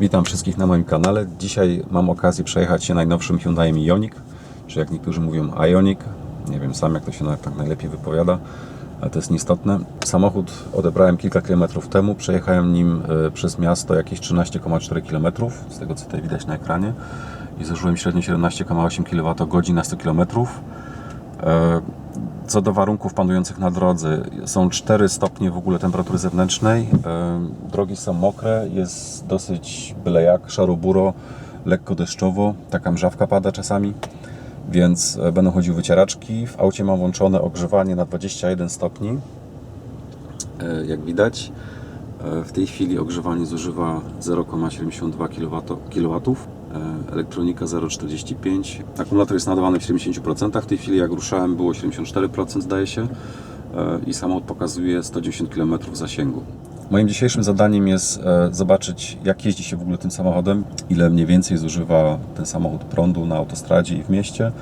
Witam wszystkich na moim kanale. Dzisiaj mam okazję przejechać się najnowszym Hyundaiem Ioniq, czy jak niektórzy mówią Ioniq. Nie wiem sam, jak to się tak najlepiej wypowiada, ale to jest nieistotne. Samochód odebrałem kilka kilometrów temu. Przejechałem nim przez miasto jakieś 13,4 km, z tego co tutaj widać na ekranie, i zużyłem średnio 17,8 kWh na 100 km. Co do warunków panujących na drodze, są 4 stopnie w ogóle temperatury zewnętrznej, drogi są mokre, jest dosyć byle jak, szaro-buro, lekko deszczowo, taka mrzawka pada czasami, więc będą chodziły wycieraczki. W aucie mam włączone ogrzewanie na 21 stopni, jak widać. W tej chwili ogrzewanie zużywa 0,72 kW, elektronika 0,45. Akumulator jest nadawany w 70%. W tej chwili jak ruszałem było 74%, zdaje się, i samochód pokazuje 110 km zasięgu. Moim dzisiejszym zadaniem jest zobaczyć, jak jeździ się w ogóle tym samochodem, ile mniej więcej zużywa ten samochód prądu na autostradzie i w mieście.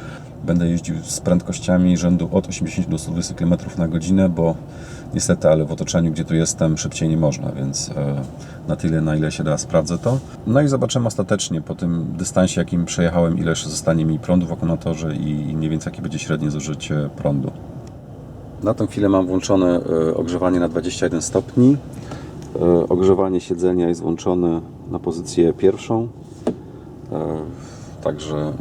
Będę jeździł z prędkościami rzędu od 80 do 120 km na godzinę, bo niestety, ale w otoczeniu, gdzie tu jestem, szybciej nie można, więc na tyle, na ile się da, sprawdzę to. No i zobaczymy ostatecznie po tym dystansie, jakim przejechałem, ile jeszcze zostanie mi prądu w akumulatorze i mniej więcej jakie będzie średnie zużycie prądu. Na tę chwilę mam włączone ogrzewanie na 21 stopni. Ogrzewanie siedzenia jest włączone na pozycję pierwszą. Także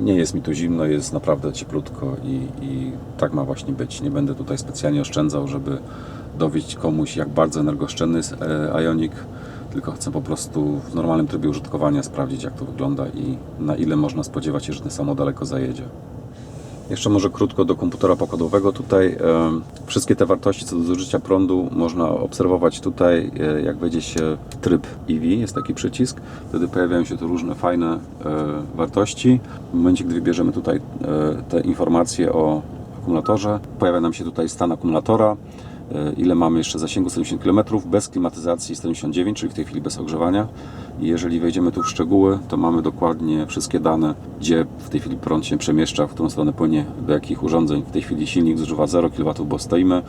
nie jest mi tu zimno, jest naprawdę cieplutko i tak ma właśnie być. Nie będę tutaj specjalnie oszczędzał, żeby dowieść komuś, jak bardzo energooszczędny jest Ioniq, tylko chcę po prostu w normalnym trybie użytkowania sprawdzić, jak to wygląda i na ile można spodziewać się, że ten samochód daleko zajedzie. Jeszcze może krótko do komputera pokładowego. Tutaj wszystkie te wartości co do zużycia prądu można obserwować tutaj, jak wejdzie się w tryb EV, jest taki przycisk, wtedy pojawiają się tu różne fajne wartości. W momencie, gdy wybierzemy tutaj te informacje o akumulatorze, pojawia nam się tutaj stan akumulatora, ile mamy jeszcze zasięgu, 70 km, bez klimatyzacji 79, czyli w tej chwili bez ogrzewania. I jeżeli wejdziemy tu w szczegóły, to mamy dokładnie wszystkie dane, gdzie w tej chwili prąd się przemieszcza, w którą stronę płynie, do jakich urządzeń. W tej chwili silnik zużywa 0 kW, bo stoimy.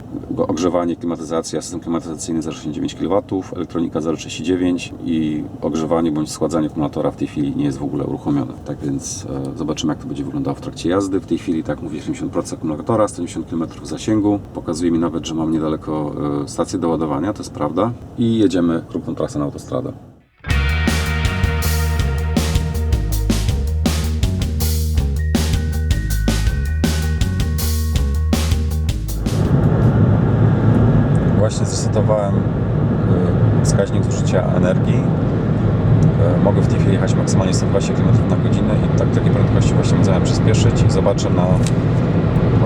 Ogrzewanie, klimatyzacja, system klimatyzacyjny 0,69 kW, elektronika 0,39 i ogrzewanie bądź schładzanie akumulatora w tej chwili nie jest w ogóle uruchomione. Tak więc zobaczymy, jak to będzie wyglądało w trakcie jazdy. W tej chwili, tak mówię, 80% akumulatora, 190 km zasięgu. Pokazuje mi nawet, że mam niedaleko stację do ładowania, to jest prawda. I jedziemy krótką trasę na autostradę. Właśnie zresetowałem wskaźnik zużycia energii. Mogę w tej chwili jechać maksymalnie 120 km na godzinę i takiej prędkości właśnie zamiast przyspieszyć i zobaczę na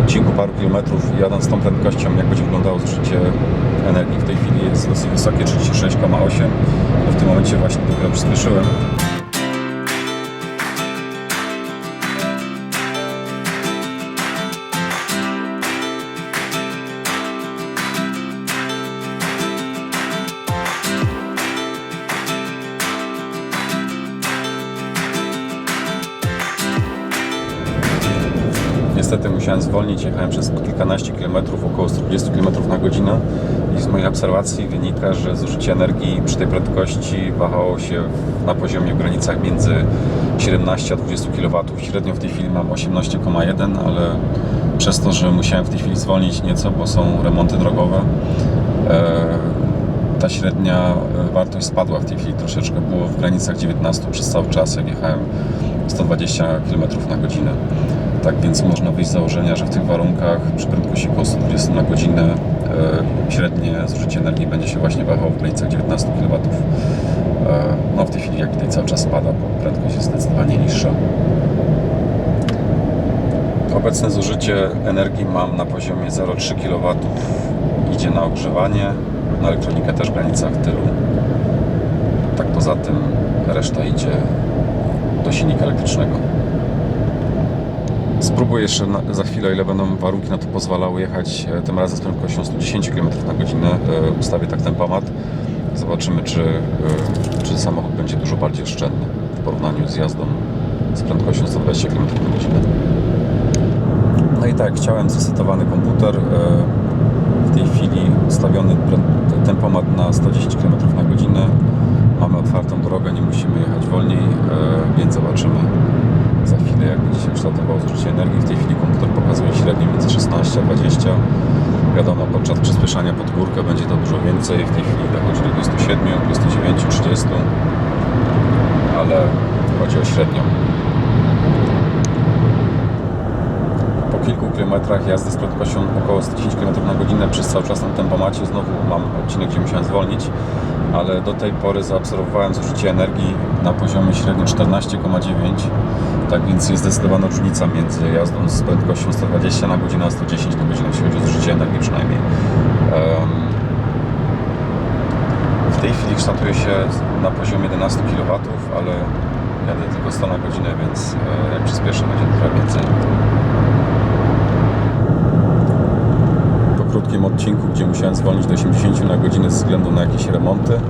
odcinku paru kilometrów, jadąc z tą prędkością, jak będzie wyglądało zużycie energii. W tej chwili jest dosyć wysokie, 36,8. W tym momencie właśnie dopiero przyspieszyłem. Niestety musiałem zwolnić, jechałem przez kilkanaście kilometrów, około 120 km na godzinę i z mojej obserwacji wynika, że zużycie energii przy tej prędkości wahało się na poziomie w granicach między 17 a 20 kW. Średnio w tej chwili mam 18,1, ale przez to, że musiałem w tej chwili zwolnić nieco, bo są remonty drogowe, ta średnia wartość spadła w tej chwili troszeczkę, było w granicach 19 przez cały czas, jak jechałem 120 km na godzinę. Tak więc można wyjść z założenia, że w tych warunkach przy prędkości około 120 na godzinę średnie zużycie energii będzie się właśnie wahało w granicach 19 kW. No w tej chwili, jak widać, cały czas spada, bo prędkość jest zdecydowanie niższa. Obecne zużycie energii mam na poziomie 0,3 kW. Idzie na ogrzewanie, na elektronikę też w granicach tylu. Tak poza tym reszta idzie do silnika elektrycznego. Spróbuję jeszcze za chwilę, o ile będą warunki na to pozwalały, jechać tym razem z prędkością 110 km na godzinę. Ustawię tak tempomat. Zobaczymy, czy samochód będzie dużo bardziej oszczędny w porównaniu z jazdą z prędkością 120 km na godzinę. No i tak, chciałem zresetowany komputer. W tej chwili ustawiony tempomat na 110 km na godzinę. mamy otwartą drogę, nie musimy jechać wolniej, więc zobaczymy za chwilę, jak będzie się kształtowało zużycie energii. W tej chwili komputer pokazuje średnio między 16 a 20. Wiadomo, podczas przyspieszania pod górkę będzie to dużo więcej. W tej chwili dochodzi do 27, 29, 30, ale chodzi o średnią. Po kilku kilometrach jazdy z prędkością około 110 km na godzinę przez cały czas na tempomacie, znowu mam odcinek, gdzie musiałem zwolnić, ale do tej pory zaobserwowałem zużycie energii na poziomie średnio 14,9. Tak więc jest zdecydowana różnica między jazdą z prędkością 120 na godzinę a 110 na godzinę, jeśli chodzi o zużycie energii przynajmniej. W tej chwili kształtuje się na poziomie 11 kW, ale jadę tylko 100 na godzinę, więc jak przyspieszę, będzie trochę więcej. Po krótkim odcinku, gdzie musiałem zwolnić do 80 na godzinę ze względu na jakieś remonty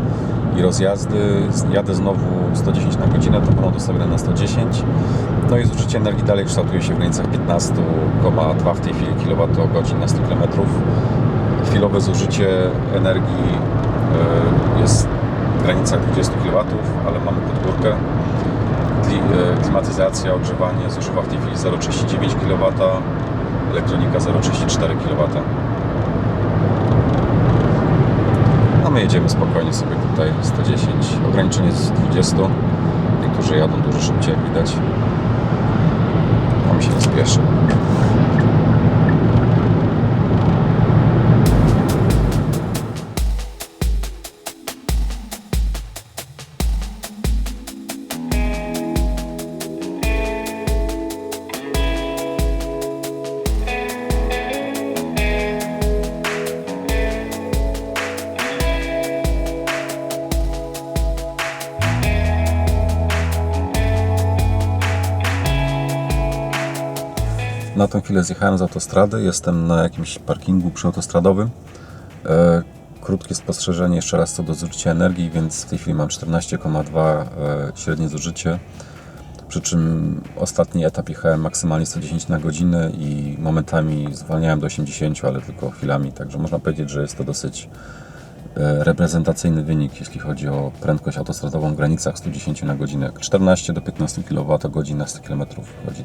i rozjazdy, jadę znowu 110 na godzinę, to ponad ustawione na 110. No i zużycie energii dalej kształtuje się w granicach 15,2 w tej chwili kWh na 100 km. Chwilowe zużycie energii jest w granicach 20 kW, ale mamy podgórkę. Klimatyzacja, ogrzewanie zużywa w tej chwili 0,39 kW, elektronika 0,34 kW. A my jedziemy spokojnie sobie tutaj 110, ograniczenie jest 20. Niektórzy jadą dużo szybciej, jak widać, a mi się nie spieszy. Na tę chwilę zjechałem z autostrady, jestem na jakimś parkingu przyautostradowym. Krótkie spostrzeżenie jeszcze raz co do zużycia energii, więc w tej chwili mam 14,2 średnie zużycie. Przy czym ostatni etap jechałem maksymalnie 110 na godzinę i momentami zwalniałem do 80, ale tylko chwilami, także można powiedzieć, że jest to dosyć reprezentacyjny wynik, jeśli chodzi o prędkość autostradową w granicach 110 na godzinę. 14 do 15 kWh na 100 km chodzi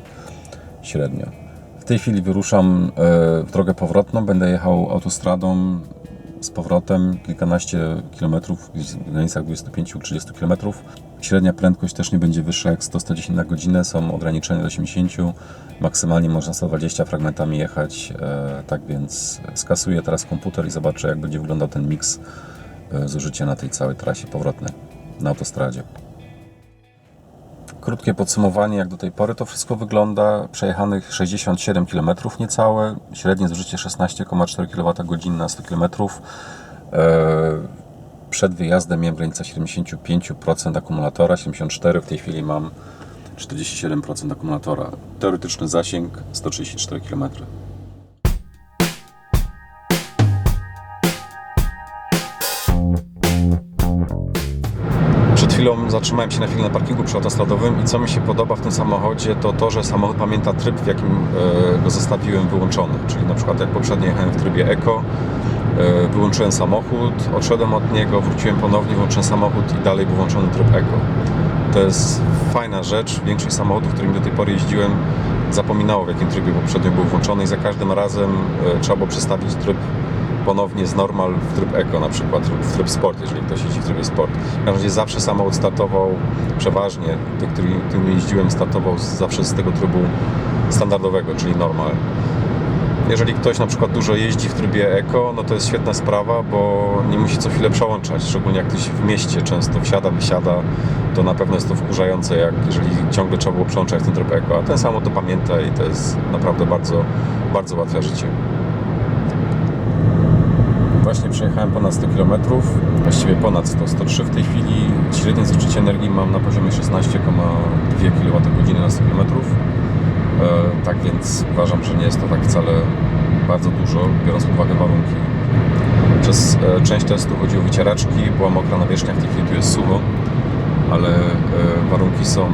średnio. W tej chwili wyruszam w drogę powrotną, będę jechał autostradą z powrotem kilkanaście kilometrów, w granicach 25-30 km. Średnia prędkość też nie będzie wyższa jak 100-110 na godzinę, są ograniczenia do 80, maksymalnie można 120 fragmentami jechać, tak więc skasuję teraz komputer i zobaczę, jak będzie wyglądał ten miks zużycia na tej całej trasie powrotnej na autostradzie. Krótkie podsumowanie, jak do tej pory to wszystko wygląda. Przejechanych 67 km niecałe, średnie zużycie 16,4 kWh na 100 km. Przed wyjazdem miałem granicę 75% akumulatora, 74%, w tej chwili mam 47% akumulatora. Teoretyczny zasięg 134 km. Przed chwilą zatrzymałem się na chwilę na parkingu przyautostradowym i co mi się podoba w tym samochodzie, to to, że samochód pamięta tryb, w jakim go zostawiłem wyłączony. Czyli na przykład jak poprzednio jechałem w trybie Eco, wyłączyłem samochód, odszedłem od niego, wróciłem ponownie, włączyłem samochód i dalej był włączony tryb Eco. To jest fajna rzecz. Większość samochodów, którymi do tej pory jeździłem, zapominało, w jakim trybie poprzednio był włączony i za każdym razem trzeba było przestawić tryb ponownie z normal w tryb Eco na przykład, lub w tryb Sport, jeżeli ktoś jeździ w trybie Sport. W każdym razie zawsze samochód startował, przeważnie te, którymi jeździłem, startował zawsze z tego trybu standardowego, czyli normal. Jeżeli ktoś na przykład dużo jeździ w trybie Eco, no to jest świetna sprawa, bo nie musi co chwilę przełączać, szczególnie jak ktoś w mieście często wsiada, wysiada, to na pewno jest to wkurzające, jeżeli ciągle trzeba było przełączać w ten tryb Eco, a ten samochód to pamięta i to jest naprawdę bardzo, bardzo ułatwia życie. Właśnie przejechałem ponad 100 km, właściwie ponad 103 w tej chwili. Średnie zużycie energii mam na poziomie 16,2 kWh na 100 km. Tak więc uważam, że nie jest to tak wcale bardzo dużo, biorąc pod uwagę warunki. Przez część testu chodzi o wycieraczki, była mokra nawierzchnia, w tej chwili tu jest sucho, ale warunki są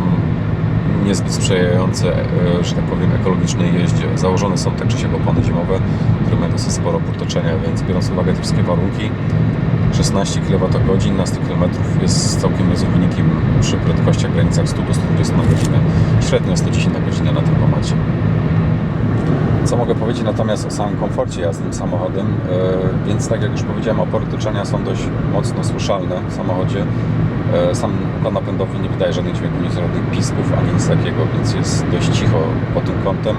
niezbyt sprzyjające, że tak powiem, ekologicznej jeździe. Założone są tak czy siak opony zimowe, które mają dosyć sporo podtoczenia, więc biorąc pod uwagę te wszystkie warunki, 16 kWh na 100 km jest całkiem niezłym wynikiem przy prędkościach w granicach 100 do 120 na godzinę, średnio 110 na godzinę na tempomacie. Co mogę powiedzieć natomiast o samym komforcie jazdy tym samochodem, więc tak jak już powiedziałem, opory toczenia są dość mocno słyszalne w samochodzie. Sam układ napędowy nie wydaje żadnych dźwięków, nie żadnych pisków ani nic takiego, więc jest dość cicho pod tym kątem.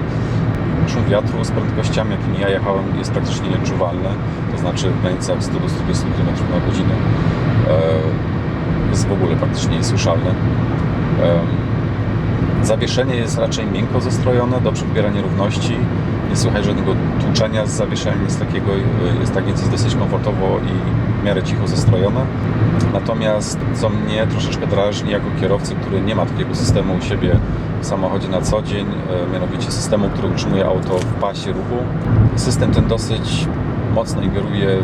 Szum wiatru z prędkościami, jakimi ja jechałem, jest praktycznie nieczuwalny, to znaczy w granicach 100 do 120 km na godzinę. Jest w ogóle praktycznie niesłyszalny. Zawieszenie jest raczej miękko zestrojone, dobrze wybiera nierówności, nie słychać żadnego tłuczenia z zawieszeniem, nic takiego, jest tak więc jest dosyć komfortowo i w miarę cicho zestrojone. Natomiast co mnie troszeczkę drażni jako kierowcy, który nie ma takiego systemu u siebie w samochodzie na co dzień, mianowicie systemu, który utrzymuje auto w pasie ruchu. System ten dosyć mocno ingeruje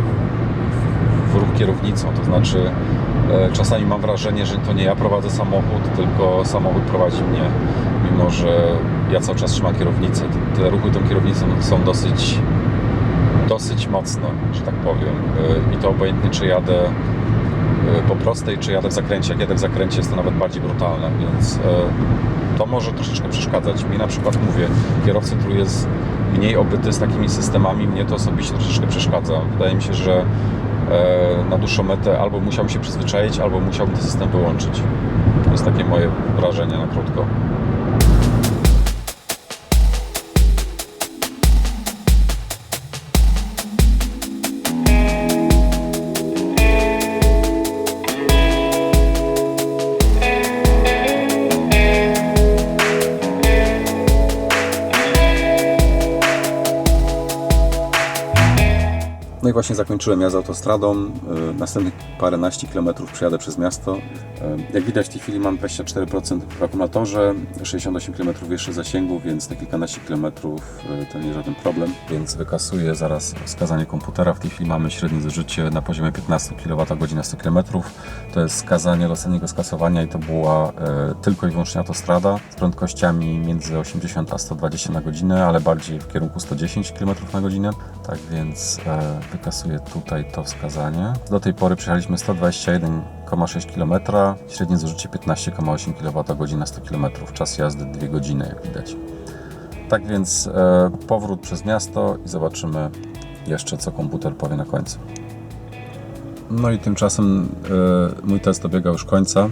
w ruch kierownicą, to znaczy czasami mam wrażenie, że to nie ja prowadzę samochód, tylko samochód prowadzi mnie, mimo że ja cały czas trzymam kierownicę. Te ruchy tą kierownicą są dosyć mocne, że tak powiem. I to obojętnie, czy jadę po prostej, czy jadę w zakręcie. Jak jadę w zakręcie, jest to nawet bardziej brutalne, więc to może troszeczkę przeszkadzać. Mi na przykład, mówię, kierowcy, który jest mniej obyty z takimi systemami, mnie to osobiście troszeczkę przeszkadza. Wydaje mi się, że na dłuższą metę albo musiałbym się przyzwyczaić, albo musiałbym ten system wyłączyć. To jest takie moje wrażenie na krótko. No i właśnie zakończyłem jazdę autostradą. Następnych paręnaście kilometrów przejadę przez miasto. Jak widać, w tej chwili mam 24% w akumulatorze, 68 km jeszcze zasięgu, więc te kilkanaście kilometrów to nie żaden problem. Więc wykasuję zaraz wskazanie komputera. W tej chwili mamy średnie zużycie na poziomie 15 kWh na 100 km. To jest wskazanie do ostatniego skasowania i to była tylko i wyłącznie autostrada z prędkościami między 80 a 120 na godzinę, ale bardziej w kierunku 110 km na godzinę. Tak więc wykasuję tutaj to wskazanie. Do tej pory przejechaliśmy 121,6 km, średnie zużycie 15,8 kWh na 100 km, czas jazdy 2 godziny, jak widać. Tak więc powrót przez miasto i zobaczymy jeszcze, co komputer powie na końcu. No i tymczasem mój test dobiega już końca.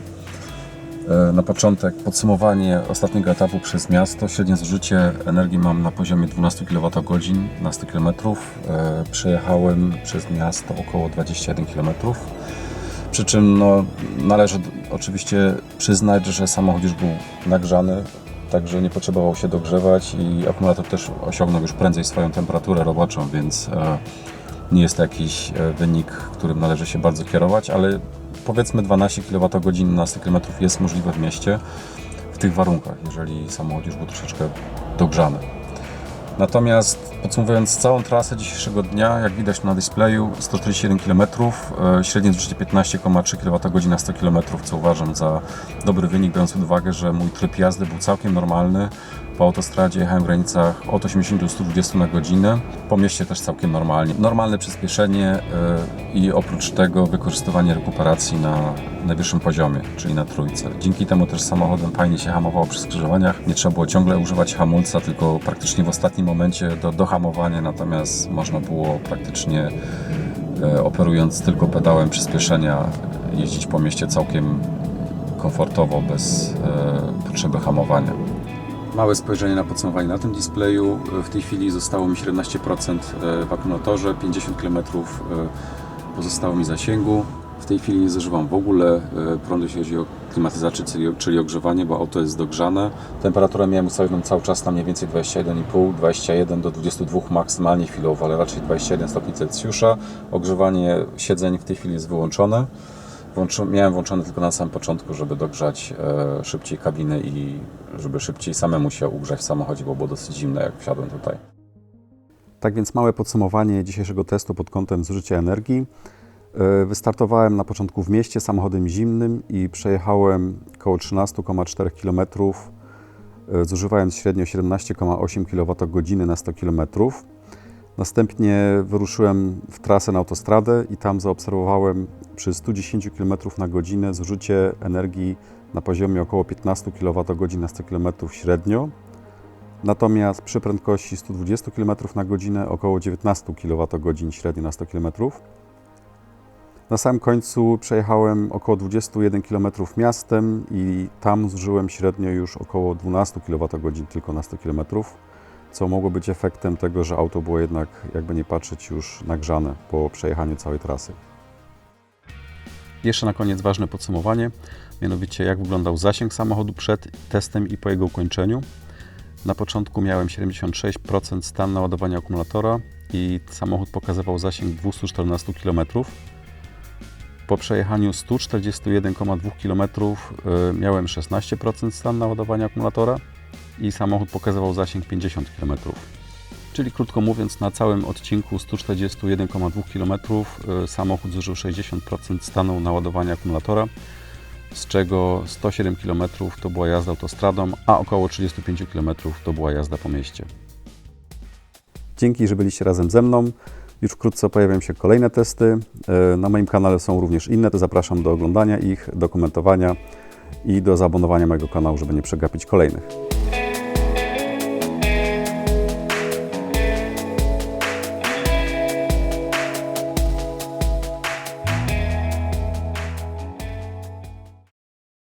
Na początek podsumowanie ostatniego etapu przez miasto. Średnie zużycie energii mam na poziomie 12 kWh na 100 km. Przejechałem przez miasto około 21 km. Przy czym należy oczywiście przyznać, że samochód już był nagrzany, także nie potrzebował się dogrzewać i akumulator też osiągnął już prędzej swoją temperaturę roboczą, więc nie jest to jakiś wynik, którym należy się bardzo kierować, ale powiedzmy 12 kWh na 100 km jest możliwe w mieście w tych warunkach, jeżeli samochód już był troszeczkę dogrzany. Natomiast podsumowując całą trasę dzisiejszego dnia, jak widać na displeju, 141 km, średnie zużycie 15,3 kWh na 100 km, co uważam za dobry wynik, biorąc pod uwagę, że mój tryb jazdy był całkiem normalny. Po autostradzie jechałem w granicach od 80 do 120 na godzinę, po mieście też całkiem normalnie. Normalne przyspieszenie i oprócz tego wykorzystywanie rekuperacji na najwyższym poziomie, czyli na trójce. Dzięki temu też samochodem fajnie się hamowało przy skrzyżowaniach. Nie trzeba było ciągle używać hamulca, tylko praktycznie w ostatnim momencie do hamowania, natomiast można było praktycznie operując tylko pedałem przyspieszenia jeździć po mieście całkiem komfortowo, bez potrzeby hamowania. Małe spojrzenie na podsumowanie na tym displeju. W tej chwili zostało mi 17% w akumulatorze, 50 km pozostało mi zasięgu. W tej chwili nie zużywam w ogóle prądu, jeśli chodzi o klimatyzację, czyli ogrzewanie, bo auto jest dogrzane. Temperaturę miałem ustawioną cały czas na mniej więcej 21,5, 21 do 22 maksymalnie chwilowo, ale raczej 21 stopni Celsjusza. Ogrzewanie siedzeń w tej chwili jest wyłączone. Miałem włączone tylko na samym początku, żeby dogrzać szybciej kabinę i żeby szybciej samemu się ugrzać w samochodzie, bo było dosyć zimne, jak wsiadłem tutaj. Tak więc małe podsumowanie dzisiejszego testu pod kątem zużycia energii. Wystartowałem na początku w mieście samochodem zimnym i przejechałem około 13,4 km, zużywając średnio 17,8 kWh na 100 km. Następnie wyruszyłem w trasę na autostradę i tam zaobserwowałem przy 110 km na godzinę zużycie energii na poziomie około 15 kWh na 100 km średnio. Natomiast przy prędkości 120 km na godzinę około 19 kWh średnio na 100 km. Na samym końcu przejechałem około 21 km miastem i tam zużyłem średnio już około 12 kWh tylko na 100 km, co mogło być efektem tego, że auto było jednak, jakby nie patrzeć, już nagrzane po przejechaniu całej trasy. Jeszcze na koniec ważne podsumowanie, mianowicie jak wyglądał zasięg samochodu przed testem i po jego ukończeniu. Na początku miałem 76% stan naładowania akumulatora i samochód pokazywał zasięg 214 km. Po przejechaniu 141,2 km miałem 16% stan naładowania akumulatora i samochód pokazywał zasięg 50 km. Czyli krótko mówiąc, na całym odcinku 141,2 km samochód zużył 60% stanu naładowania akumulatora, z czego 107 km to była jazda autostradą, a około 35 km to była jazda po mieście. Dzięki, że byliście razem ze mną. Już wkrótce pojawią się kolejne testy. Na moim kanale są również inne, to zapraszam do oglądania ich, do komentowania i do zaabonowania mojego kanału, żeby nie przegapić kolejnych.